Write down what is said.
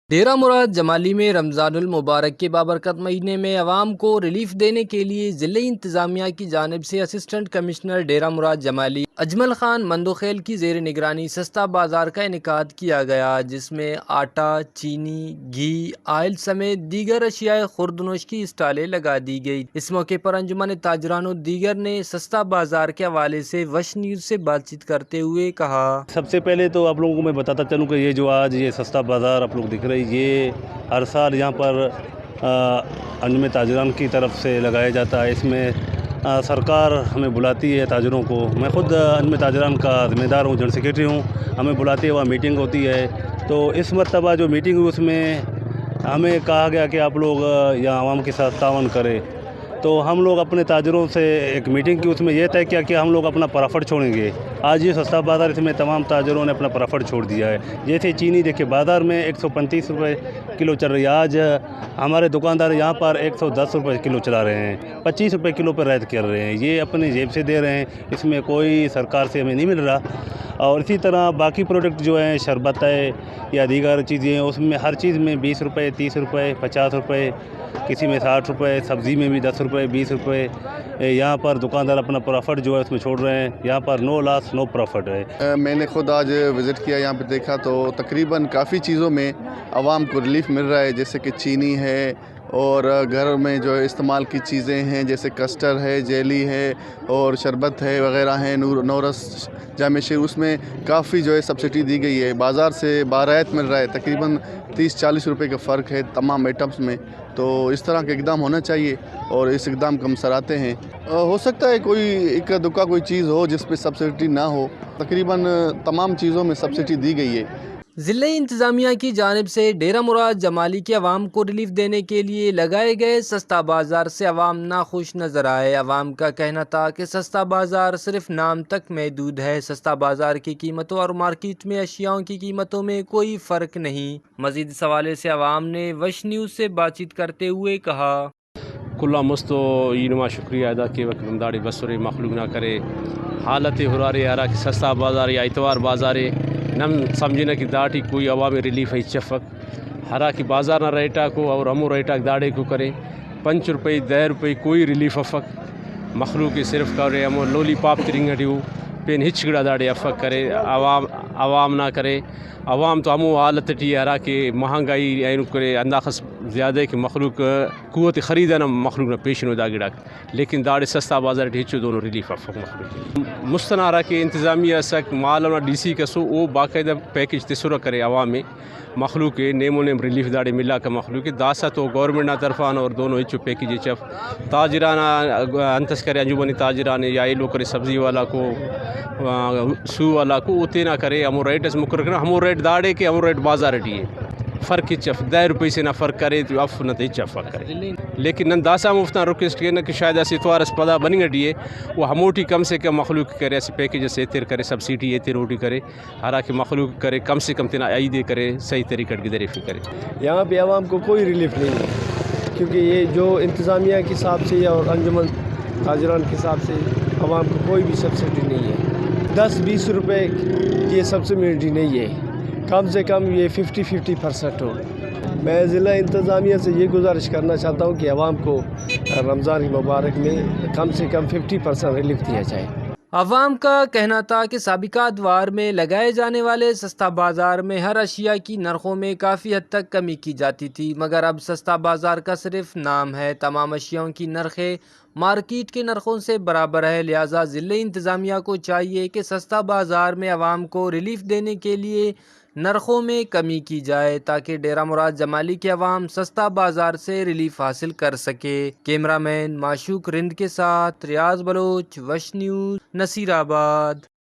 ڈیرہ مراد جمالی میں رمضان المبارک کے بابرکت مہینے میں عوام کو ریلیف دینے کے لیے ضلعی انتظامیہ کی جانب سے اسسٹنٹ کمشنر ڈیرہ مراد جمالی اجمل خان مندوخیل کی زیر نگرانی سستا بازار کا انعقاد کیا گیا، جس میں آٹا، چینی، گھی، آئل سمیت دیگر اشیاء خوردنوش کی اسٹالیں لگا دی گئی۔ اس موقع پر انجمن تاجران و دیگر نے سستا بازار کے حوالے سے وش نیوز سے بات چیت کرتے ہوئے کہا۔ سب سے پہلے تو آپ لوگوں کو میں بتاتا چلوں کہ یہ جو آج یہ سستا بازار آپ لوگ دکھ رہے ہیں، یہ ہر سال یہاں پر انجمن تاجران کی طرف سے لگایا جاتا ہے۔ اس میں سرکار ہمیں بلاتی ہے تاجروں کو، میں خود انجمن تاجران کا ذمہ دار ہوں، جنرل سیکریٹری ہوں، ہمیں بلاتی ہے، وہاں میٹنگ ہوتی ہے۔ تو اس مرتبہ جو میٹنگ ہوئی اس میں ہمیں کہا گیا کہ آپ لوگ یہاں عوام کے ساتھ تعاون کریں، تو ہم لوگ اپنے تاجروں سے ایک میٹنگ کی، اس میں یہ طے کیا کہ ہم لوگ اپنا پرافٹ چھوڑیں گے۔ آج یہ سستا بازار، اس میں تمام تاجروں نے اپنا پرافٹ چھوڑ دیا ہے۔ جیسے چینی دیکھیں بازار میں 135 روپے کلو چل رہی ہے، آج ہمارے دکاندار یہاں پر 110 روپے کلو چلا رہے ہیں، 25 روپے کلو پر رعایت کر رہے ہیں، یہ اپنی جیب سے دے رہے ہیں، اس میں کوئی سرکار سے ہمیں نہیں مل رہا۔ اور اسی طرح باقی پروڈکٹ جو ہیں، شربت ہے یا دیگر چیزیں ہیں، اس میں ہر چیز میں 20 روپے، 30 روپے، 50 روپے، کسی میں 60 روپے، سبزی میں بھی 10 روپے، 20 روپے، یہاں پر دکاندار اپنا پرافٹ جو ہے اس میں چھوڑ رہے ہیں۔ یہاں پر نو لاس نو پرافٹ ہے۔ میں نے خود آج وزٹ کیا، یہاں پہ دیکھا تو تقریباً کافی چیزوں میں عوام کو ریلیف مل رہا ہے، جیسے کہ چینی ہے اور گھر میں جو استعمال کی چیزیں ہیں جیسے کسٹر ہے، جیلی ہے اور شربت ہے وغیرہ ہیں، نورس جامع شیر، اس میں کافی جو ہے سبسڈی دی گئی ہے، بازار سے بارایت مل رہا ہے، تقریباً 30-40 روپے کا فرق ہے تمام آئٹمس میں۔ تو اس طرح کا اقدام ہونا چاہیے اور اس اقدام کو ہم سراہتے ہیں۔ ہو سکتا ہے کوئی ایک دکا کوئی چیز ہو جس پہ سبسڈی نہ ہو، تقریباً تمام چیزوں میں سبسڈی دی گئی ہے۔ ضلعی انتظامیہ کی جانب سے ڈیرہ مراد جمالی کے عوام کو ریلیف دینے کے لیے لگائے گئے سستا بازار سے عوام ناخوش نظر آئے۔ عوام کا کہنا تھا کہ سستا بازار صرف نام تک محدود ہے، سستا بازار کی قیمتوں اور مارکیٹ میں اشیاء کی قیمتوں میں کوئی فرق نہیں۔ مزید اس حوالے سے عوام نے وش نیوز سے بات چیت کرتے ہوئے کہا۔ کلا مستو اینما شکریہ ادا کے وقت داڑی بسرے مخلوق نہ کرے حالت ہرارے آرا کہ سستا بازار یا اتوار بازارے نم سمجھنا کہ داٹی کوئی عوامی ریلیف ہے چفک ہرا کہ بازار نہ ریٹا کو اور ہمو ریٹا داڑے کو کرے 5 روپے 10 روپے کوئی ریلیف افک مخلوق صرف کرے ہمو لولی پاپ ترنگڑیو پین ہچگڑا داڑے افک کرے عوام نہ کرے۔ عوام تو ہمو حالت ٹی ہرا کہ مہنگائی اینو کرے انداخس زیادہ ہے کہ مخلوق قوت خریدنا مخلوق نہ پیشنو دا گڑا، لیکن داڑے سستا بازار ہچو دونوں ریلیف افک مخلوق مستنارا کہ انتظامیہ سک معلومہ ڈی سی کسو او باقاعدہ پیکج تسورہ کرے عوام میں مخلوق نیم و نیم ریلیف داڑے ملا کا مخلوق داسا تو گورنمنٹ نہ طرفان اور دونوں ہچو پیکج چف تاجرانہ انتس کرے انجمنی تاجران یا ایلو کرے سبزی والا کو سو والا کو اوتے نہ کرے ہمو ریٹس مقرر کرنا ہمو ریٹ داڑے کے ہمو ریٹ بازار ٹی ہے فرق چف 10 روپے سے نہ فرق کرے تو اف نہ تے فرق کرے، لیکن نن داسا مفتان رکویسٹ کے نہ کہ شاید اسی اتوارس پدا بنی گٹی ہے وہ ہموٹی کم سے کم مخلوق کرے اسی پیکج سے تیر کرے سبسڈی یہ تیر روٹی کرے ہرا کہ مخلوق کرے کم سے کم تینا عیدے کرے صحیح طریقے کی دریافت کرے۔ یہاں پہ عوام کو کوئی ریلیف نہیں ہے، کیونکہ یہ جو انتظامیہ کے حساب سے اور انجمن تاجران کے حساب سے عوام کو کوئی بھی سبسڈی نہیں ہے۔ 10-20 روپے یہ سبسڈی نہیں ہے، کم سے کم یہ 50% ہو۔ میں ضلع انتظامیہ سے یہ گزارش کرنا چاہتا ہوں کہ عوام کو رمضان مبارک میں کم سے کم 50% ریلیف دیا جائے۔ عوام کا کہنا تھا کہ سابقہ ادوار میں لگائے جانے والے سستا بازار میں ہر اشیاء کی نرخوں میں کافی حد تک کمی کی جاتی تھی، مگر اب سستا بازار کا صرف نام ہے، تمام اشیاء کی نرخیں مارکیٹ کے نرخوں سے برابر ہے، لہٰذا ضلعی انتظامیہ کو چاہیے کہ سستا بازار میں عوام کو ریلیف دینے کے لیے نرخوں میں کمی کی جائے تاکہ ڈیرہ مراد جمالی کے عوام سستا بازار سے ریلیف حاصل کر سکے۔ کیمرہ مین معشوق رند کے ساتھ ریاض بلوچ، وش نیوز، نصیر آباد۔